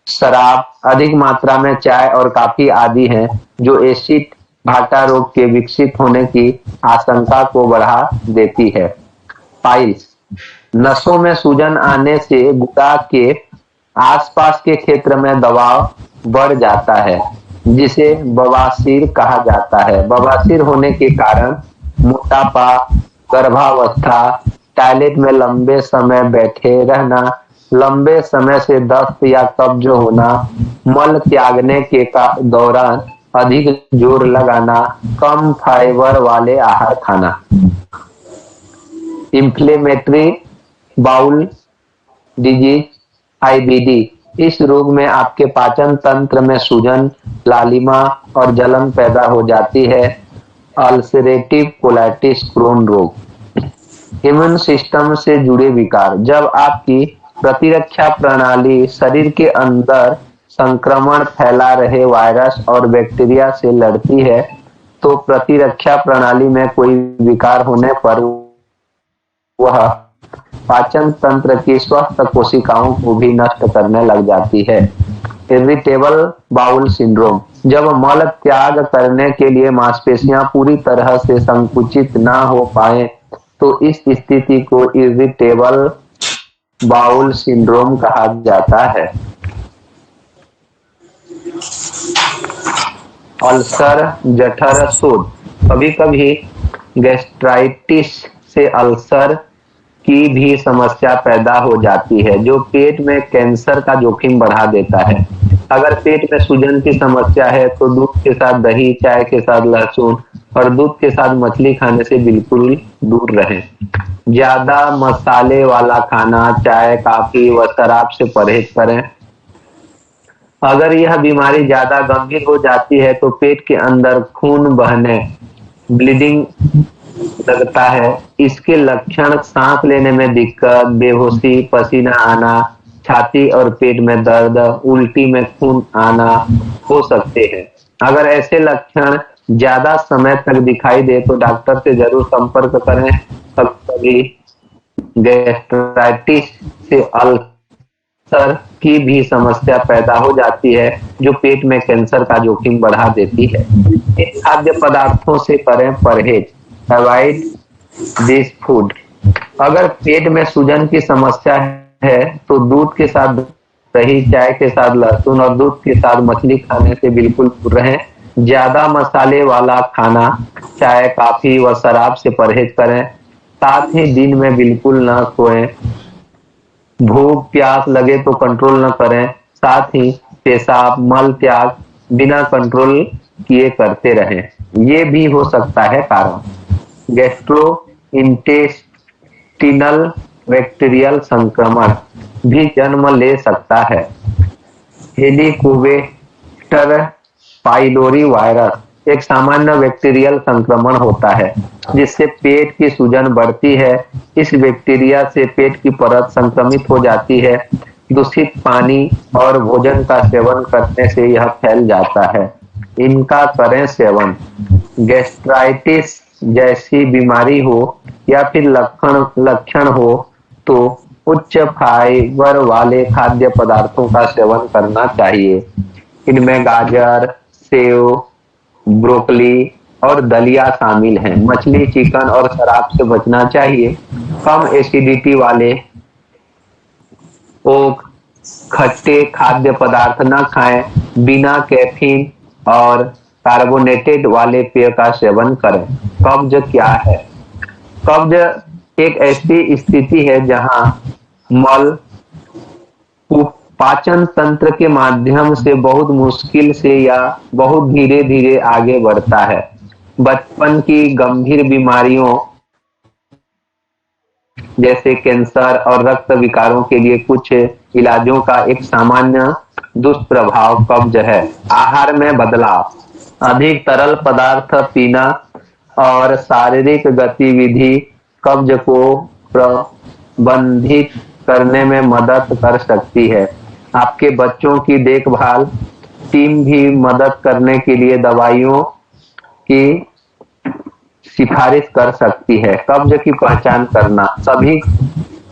B: शराब, अधिक मात्रा में चाय और कॉफी आदि हैं, जो एसिड भाटा रोग के विकसित होने की आशंका को बढ़ा देती है। पाइल्स, नसों में सूजन आने से गुदा के आसपास के क्षेत्र में दबाव बढ़ जाता है, जिसे बवासीर कहा जाता है। बवासीर होने के कारण मोटापा, गर्भावस्था, टॉयलेट में लंबे समय बैठे रहना, लंबे समय से दस्त या कब्ज होना, मल त्यागने के दौरान अधिक जोर लगाना, कम फाइबर वाले आहार खाना। इंफ्लेमेटरी बाउल डिजीज, IBD, इस रोग में आपके पाचन तंत्र में सूजन, लालिमा और जलन पैदा हो जाती है। अल्सरेटिव कोलाइटिस, क्रोन रोग, इम्यून सिस्टम से जुड़े विकार, जब आपकी प्रतिरक्षा प्रणाली शरीर के अंदर संक्रमण फैला रहे वायरस और बैक्टीरिया से लड़ती है, तो प्रतिरक्षा प्रणाली में कोई विकार होने पर वह पाचन तंत्र की स्वस्थ कोशिकाओं को भी नष्ट करने लग जाती है। इरिटेबल बाउल सिंड्रोम, जब मल त्याग करने के लिए मांसपेशियां पूरी तरह से संकुचित ना हो पाए, तो इस स्थिति को इरिटेबल बाउल सिंड्रोम कहा जाता है। अल्सर, जठर शोथ, कभी कभी गैस्ट्राइटिस से अल्सर की भी समस्या पैदा हो जाती है, जो पेट में कैंसर का जोखिम बढ़ा देता है। अगर पेट में सूजन की समस्या है तो दूध के साथ दही, चाय के साथ लहसुन और दूध के साथ मछली खाने से बिल्कुल दूर रहें। ज्यादा मसाले वाला खाना, चाय, कॉफी व शराब से परहेज करें। अगर यह बीमारी ज्यादा गंभीर हो जाती है तो पेट के अंदर खून बहने, ब्लीडिंग लगता है। इसके लक्षण सांस लेने में दिक्कत, बेहोशी, पसीना आना, छाती और पेट में दर्द, उल्टी में खून आना हो सकते हैं। अगर ऐसे लक्षण ज्यादा समय तक दिखाई दे तो डॉक्टर से जरूर संपर्क करें। कभी गैस्ट्राइटिस से अल्सर की भी समस्या पैदा हो जाती है, जो पेट में कैंसर का जोखिम बढ़ा देती है। इन खाद्य पदार्थों से करें परहेज, अवॉइड दिस फूड। अगर पेट में सूजन की समस्या है तो दूध के साथ दही, चाय के साथ लहसुन और दूध के साथ मछली खाने से बिल्कुल दूर रहें। ज्यादा मसाले वाला खाना, चाय, कॉफी व शराब से परहेज करें। साथ ही दिन में बिल्कुल न सोएं। भूख प्यास लगे तो कंट्रोल न करें। साथ ही पेशाब, मल त्याग बिना कंट्रोल किए करते रहें। ये भी हो सकता है कारण गैस्ट्रो इंटेस्टिनल बैक्टीरियल संक्रमण भी जन्म ले सकता है। हेलिकोबैक्टर पाइलोरी वायरस एक सामान्य बैक्टीरियल संक्रमण होता है, जिससे पेट की सूजन बढ़ती है। इस बैक्टीरिया से पेट की परत संक्रमित हो जाती है। दूषित पानी और भोजन का सेवन करने से यह फैल जाता है। इनका करें सेवन। गैस्ट्राइटिस जैसी बीमारी हो या फिर लक्षण हो तो उच्च फाइबर वाले खाद्य पदार्थों का सेवन करना चाहिए। इनमें गाजर, सेव, ब्रोकली और दलिया शामिल हैं। मछली, चिकन और शराब से बचना चाहिए। कम एसिडिटी वाले ओक खट्टे खाद्य पदार्थ न खाएं। बिना कैफीन और कार्बोनेटेड वाले पेय का सेवन करें। कब्ज क्या है? कब्ज एक ऐसी स्थिति है जहां मल पाचन तंत्र के माध्यम से बहुत मुश्किल से या बहुत धीरे धीरे आगे बढ़ता है। बचपन की गंभीर बीमारियों जैसे कैंसर और रक्त विकारों के लिए कुछ इलाजों का एक सामान्य दुष्प्रभाव कब्ज है। आहार में बदलाव, अधिक तरल पदार्थ पीना और शारीरिक गतिविधि कब्ज को प्रबंधित करने में मदद कर सकती है। आपके बच्चों की देखभाल टीम भी मदद करने के लिए दवाइयों की सिफारिश कर सकती है। कब्ज की पहचान करना, सभी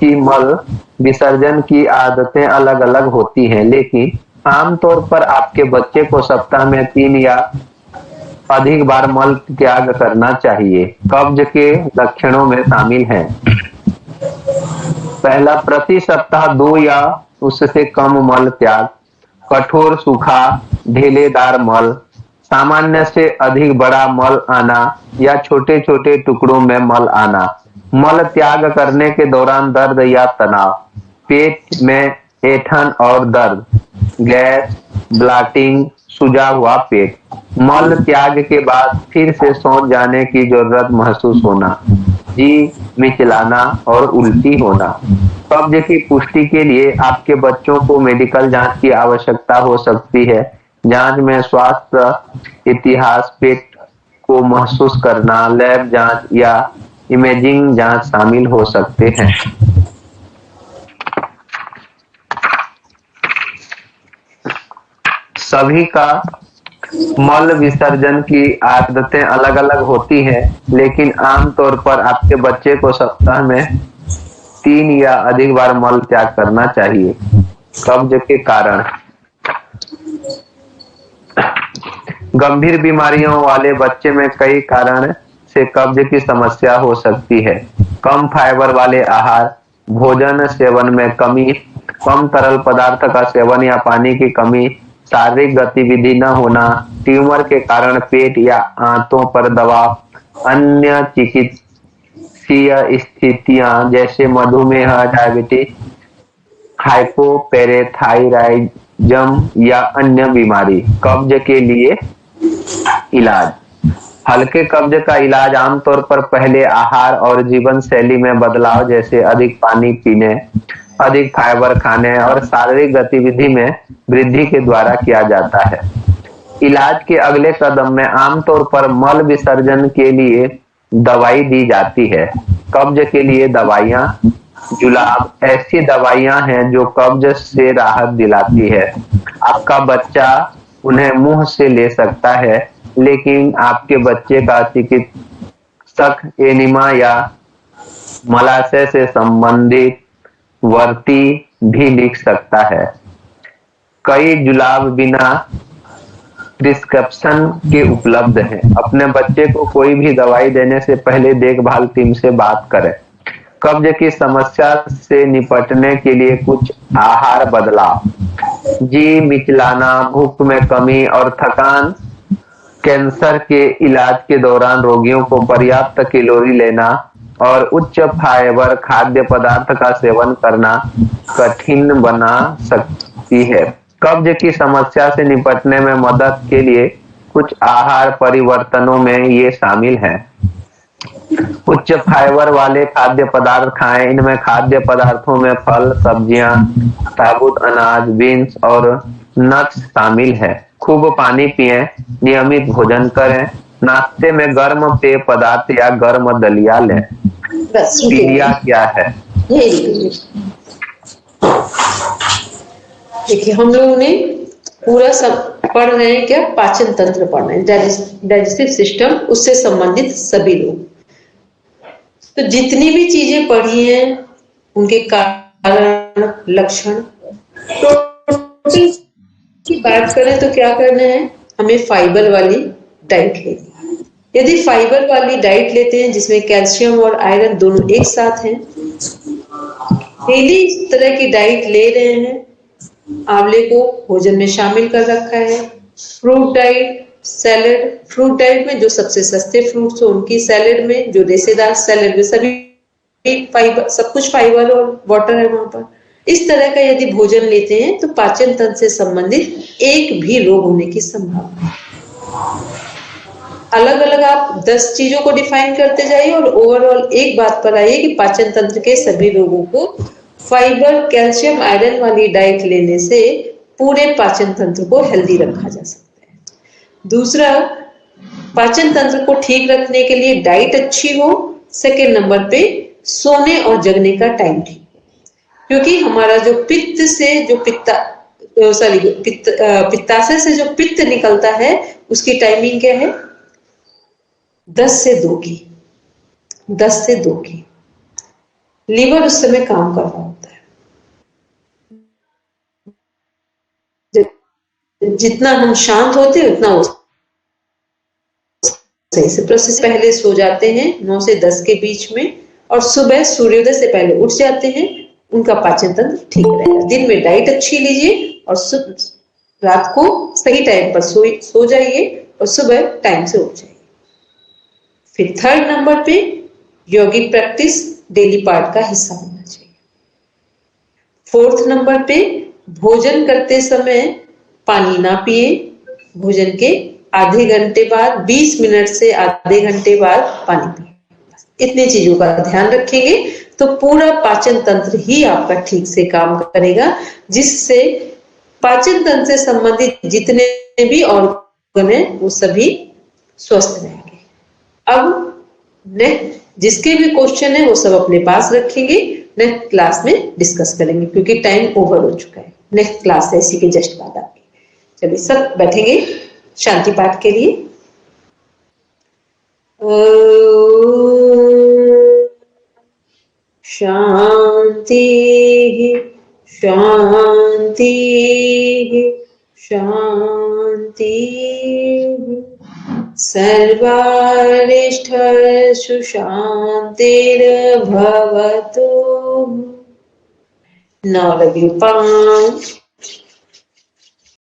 B: की मल विसर्जन की आदतें अलग अलग होती हैं, लेकिन आमतौर पर आपके बच्चे को सप्ताह में 3 या अधिक बार मल त्याग करना चाहिए। कब्ज के लक्षणों में शामिल हैं: पहला, प्रति सप्ताह 2 या उससे कम मल त्याग। कठोर, सूखा, ढेलेदार मल, सामान्य से अधिक बड़ा मल आना या छोटे छोटे टुकड़ों में मल आना। मल त्याग करने के दौरान दर्द या तनाव, पेट में ऐंठन और दर्द, गैस, ब्लॉटिंग, सूजा हुआ पेट। मल त्याग के बाद फिर से सो जाने की जरूरत महसूस होना, जी मिचलाना और उल्टी होना। कब्ज की पुष्टि के लिए आपके बच्चों को मेडिकल जांच की आवश्यकता हो सकती है। जांच में स्वास्थ्य इतिहास, पेट को महसूस करना, लैब जांच या इमेजिंग जांच शामिल हो सकते हैं। सभी का मल विसर्जन की आदतें अलग अलग होती हैं, लेकिन आमतौर पर आपके बच्चे को सप्ताह में 3 या अधिक बार मल त्याग करना चाहिए। कब्ज के कारण, गंभीर बीमारियों वाले बच्चे में कई कारण से कब्ज की समस्या हो सकती है। कम फाइबर वाले आहार, भोजन सेवन में कमी, कम तरल पदार्थ का सेवन या पानी की कमी, शारीरिक गतिविधि न होना, ट्यूमर के कारण पेट या आंतों पर दबाव, अन्य चिकित्सीय स्थितियां जैसे मधुमेह, डायबिटीज, हाइपोपेरेथायराइडिज्म या अन्य बीमारी। कब्ज के लिए इलाज, हल्के कब्ज का इलाज आमतौर पर पहले आहार और जीवन शैली में बदलाव जैसे अधिक पानी पीने, अधिक फाइबर खाने और शारीरिक गतिविधि में वृद्धि के द्वारा किया जाता है। इलाज के अगले कदम में आमतौर पर मल विसर्जन के लिए दवाई दी जाती है। कब्ज के लिए दवाइयाँ, जुलाब ऐसी दवाइयाँ हैं जो कब्ज से राहत दिलाती है। आपका बच्चा उन्हें मुंह से ले सकता है, लेकिन आपके बच्चे का चिकित्सक एनिमा या मलाशय से संबंधित वर्ती भी लिख सकता है। कई जुलाब बिना प्रिस्क्रिप्शन के उपलब्ध हैं। अपने बच्चे को कोई भी दवाई देने से पहले देखभाल टीम से बात करें। कब्ज की समस्या से निपटने के लिए कुछ आहार बदलाव, जी मिचलाना, भूख में कमी और थकान। कैंसर के इलाज के दौरान रोगियों को पर्याप्त कैलोरी लेना और उच्च फाइबर खाद्य पदार्थ का सेवन करना कठिन बना सकती है। कब्ज की समस्या से निपटने में मदद के लिए कुछ आहार परिवर्तनों में ये शामिल हैं: उच्च फाइबर वाले खाद्य पदार्थ खाएं। इनमें खाद्य पदार्थों में फल, सब्जियां, साबुत अनाज, बीन्स और नट्स शामिल है। खूब पानी पिएं, नियमित भोजन करें, नाश्ते में गर्म पेय पदार्थ या गर्म दलिया लें। पीलिया क्या है?
A: देखिए, हम लोगों ने पूरा सब पढ़ रहे हैं, क्या पाचन तंत्र पढ़ रहे हैं, डाइजेस्टिव सिस्टम, उससे संबंधित सभी लोग। तो जितनी भी चीजें पढ़ी हैं उनके कारण, लक्षण, टोटल की बात करें तो क्या करना है, हमें फाइबर वाली डाइट लेनी है। यदि फाइबर वाली डाइट लेते हैं जिसमें कैल्शियम और आयरन दोनों एक साथ हैं, डेली इस तरह की डाइट ले रहे हैं, आंवले को भोजन में शामिल कर रखा है, fruit diet, salad, fruit diet में जो सबसे सस्ते फ्रूट्स हो उनकी, सैलेड में जो रेशेदार सैलेड में सभी फाइबर, सब कुछ फाइबर और वाटर है वहां पर। इस तरह का यदि भोजन लेते हैं तो पाचन तंत्र से संबंधित एक भी रोग होने की संभावना है। अलग अलग आप 10 चीजों को डिफाइन करते जाइए और ओवरऑल एक बात पर आइए कि पाचन तंत्र के सभी रोगों को फाइबर, कैल्शियम, आयरन वाली डाइट लेने से पूरे पाचन तंत्र को हेल्दी रखा जा सकता है। दूसरा, पाचन तंत्र को ठीक रखने के लिए डाइट अच्छी हो। सेकेंड नंबर पे सोने और जगने का टाइम ठीक हो, क्योंकि हमारा जो पित्त से जो पित्ताशय से जो पित्त निकलता है उसकी टाइमिंग क्या है? 10 से 2 की। 10 से 2 की लीवर उस समय काम कर रहा होता है। जितना हम शांत होते हैं उतना वो सही से प्रोसेस। पहले सो जाते हैं 9 से 10 के बीच में और सुबह सूर्योदय से पहले उठ जाते हैं, उनका पाचन तंत्र ठीक रहेगा। दिन में डाइट अच्छी लीजिए और रात को सही टाइम पर सो जाइए और सुबह टाइम से उठ जाइए। फिर थर्ड नंबर पे योगिक प्रैक्टिस डेली पार्ट का हिस्सा होना चाहिए। फोर्थ नंबर पे भोजन करते समय पानी ना पिए। भोजन के आधे घंटे बाद, 20 मिनट से आधे घंटे बाद पानी पिए। इतनी चीजों का ध्यान रखेंगे तो पूरा पाचन तंत्र ही आपका ठीक से काम करेगा, जिससे पाचन तंत्र से संबंधित जितने भी ऑर्गन है वो सभी स्वस्थ रहेंगे। अब नेक्स्ट जिसके भी क्वेश्चन है वो सब अपने पास रखेंगे, नेक्स्ट क्लास में डिस्कस करेंगे क्योंकि टाइम ओवर हो चुका है। नेक्स्ट क्लास है इसी के जस्ट बाद आपकी। चलिए सब बैठेंगे शांति पाठ के लिए। शांति शांति शांति। सर्वारिष्ठसु शान्तिर्भवतु। Now the palms